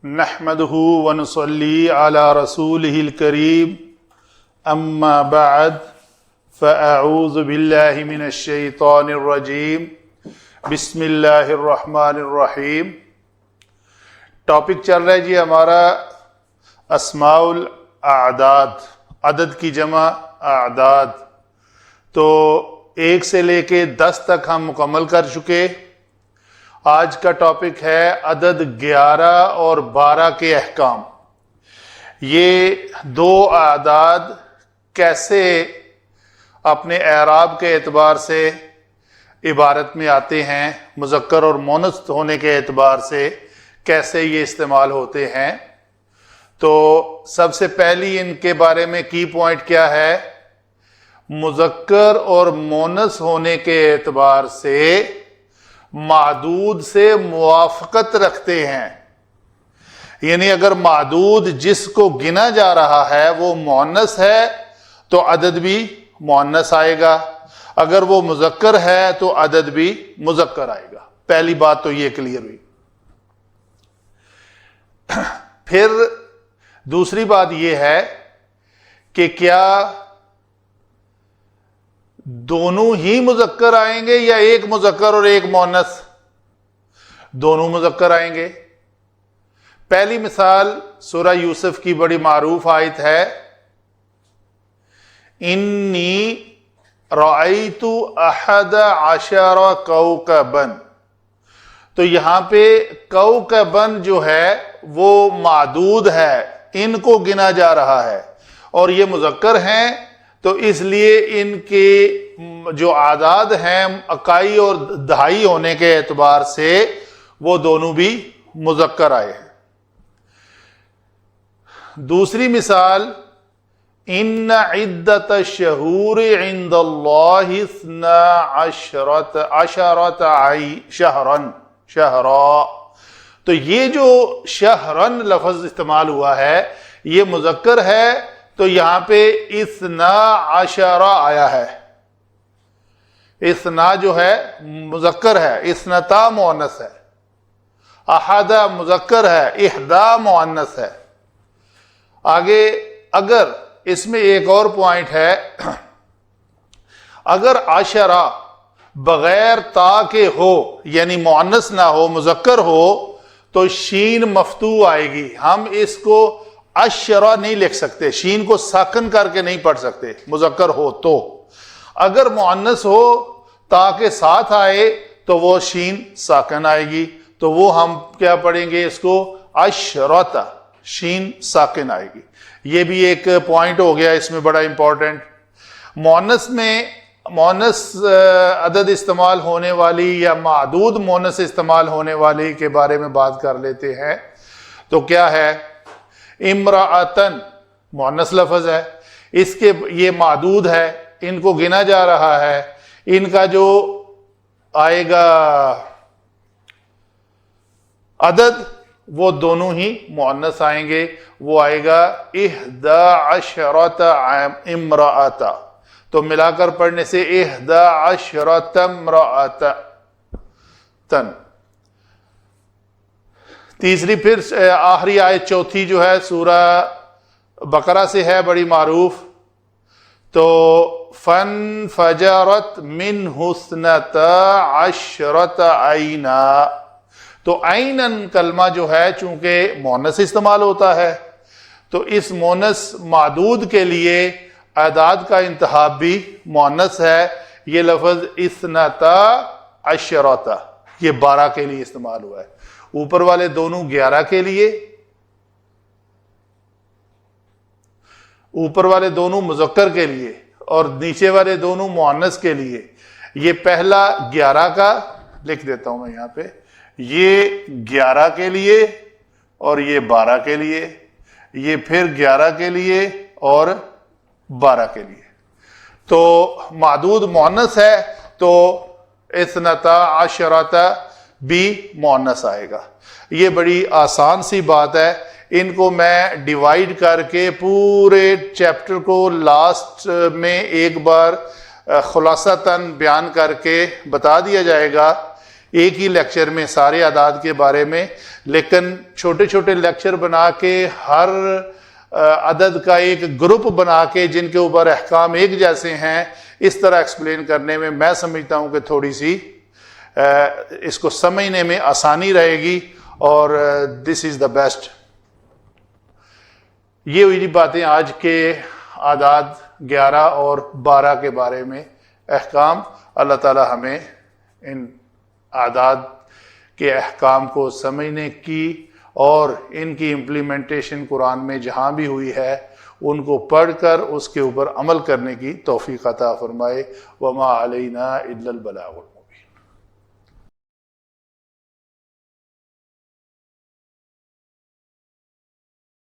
نحمده ونصلي على رسوله الكريم اما بعد فاعوذ بالله من الشیطان الرجیم بسم اللہ الرحمن الرحیم۔ ٹاپک چل رہا ہے جی ہمارا اسماء الاعداد، عدد کی جمع اعداد۔ تو 1 سے لے کے 10 تک ہم مکمل کر چکے۔ آج کا ٹاپک ہے عدد 11 اور 12 کے احکام۔ یہ دو اعداد کیسے اپنے اعراب کے اعتبار سے عبارت میں آتے ہیں، مذکر اور مؤنث ہونے کے اعتبار سے کیسے یہ استعمال ہوتے ہیں۔ تو سب سے پہلی ان کے بارے میں کی پوائنٹ کیا ہے؟ مذکر اور مؤنث ہونے کے اعتبار سے معدود سے موافقت رکھتے ہیں، یعنی اگر معدود جس کو گنا جا رہا ہے وہ مؤنث ہے تو عدد بھی مؤنث آئے گا، اگر وہ مذکر ہے تو عدد بھی مذکر آئے گا۔ پہلی بات تو یہ کلیئر ہوئی۔ پھر دوسری بات یہ ہے کہ کیا دونوں ہی مذکر آئیں گے یا ایک مذکر اور ایک مؤنث؟ دونوں مذکر آئیں گے۔ پہلی مثال سورہ یوسف کی بڑی معروف آیت ہے، انی رأیت احد عشر کوکبا۔ تو یہاں پہ کوکبن جو ہے وہ معدود ہے، ان کو گنا جا رہا ہے اور یہ مذکر ہیں، تو اس لیے ان کے جو اعداد ہیں اکائی اور دہائی ہونے کے اعتبار سے وہ دونوں بھی مذکر آئے ہیں۔ دوسری مثال، ان عدت الشہور عند اللہ 12 شہرا۔ تو یہ جو شہرن لفظ استعمال ہوا ہے یہ مذکر ہے، تو یہاں پہ 12 آیا ہے۔ اثنا جو ہے مذکر ہے، اثنتا مؤنث ہے، احد مذکر ہے، احدا مؤنث ہے۔ آگے اگر اس میں ایک اور پوائنٹ ہے، اگر عشرہ بغیر تا کے ہو، یعنی مؤنث نہ ہو، مذکر ہو، تو شین مفتوح آئے گی۔ ہم اس کو عشرہ نہیں لکھ سکتے، شین کو ساکن کر کے نہیں پڑھ سکتے مذکر ہو تو۔ اگر مؤنث ہو تا کے ساتھ آئے تو وہ شین ساکن آئے گی، تو وہ ہم کیا پڑھیں گے اس کو؟ عشرۃ، شین ساکن آئے گی۔ یہ بھی ایک پوائنٹ ہو گیا اس میں بڑا امپورٹنٹ۔ مؤنث میں مؤنث عدد استعمال ہونے والی یا معدود مؤنث استعمال ہونے والی کے بارے میں بات کر لیتے ہیں۔ تو کیا ہے؟ امرأتن مؤنث لفظ ہے، اس کے یہ معدود ہے، ان کو گنا جا رہا ہے، ان کا جو آئے گا عدد وہ دونوں ہی مؤنث آئیں گے، وہ آئے گا 11 امرأۃ۔ تو ملا کر پڑھنے سے 11 امرأۃ۔ تیسری پھر آخری آیت چوتھی جو ہے سورہ بقرہ سے ہے، بڑی معروف۔ تو فَانْفَجَرَتْ مِنْهُ 12 عَيْنًا۔ تو عینن کلمہ جو ہے چونکہ مؤنث استعمال ہوتا ہے، تو اس مؤنث معدود کے لیے اعداد کا انتخاب بھی مؤنث ہے۔ یہ لفظ 12 یہ 12 کے لیے استعمال ہوا ہے۔ اوپر والے دونوں 11 کے لیے، اوپر والے دونوں مذکر کے لیے اور نیچے والے دونوں مؤنث کے لیے۔ یہ پہلا 11 کا لکھ دیتا ہوں میں یہاں پہ، یہ 11 کے لیے اور یہ 12 کے لیے، یہ پھر 11 کے لیے اور 12 کے لیے۔ تو معدود مؤنث ہے تو 12 بھی مؤنث آئے گا۔ یہ بڑی آسان سی بات ہے، ان کو میں ڈیوائیڈ کر کے پورے چیپٹر کو لاسٹ میں ایک بار خلاصتاً بیان کر کے بتا دیا جائے گا ایک ہی لیکچر میں سارے اعداد کے بارے میں، لیکن چھوٹے چھوٹے لیکچر بنا کے ہر عدد کا ایک گروپ بنا کے جن کے اوپر احکام ایک جیسے ہیں، اس طرح ایکسپلین کرنے میں سمجھتا ہوں کہ تھوڑی سی اس کو سمجھنے میں آسانی رہے گی، اور دس از دا بیسٹ۔ یہ ہوئی باتیں آج کے اعداد 11 اور 12 کے بارے میں احکام۔ اللہ تعالی ہمیں ان اعداد کے احکام کو سمجھنے کی اور ان کی امپلیمنٹیشن قرآن میں جہاں بھی ہوئی ہے ان کو پڑھ کر اس کے اوپر عمل کرنے کی توفیق عطا فرمائے۔ وما علینا الا البلاغ۔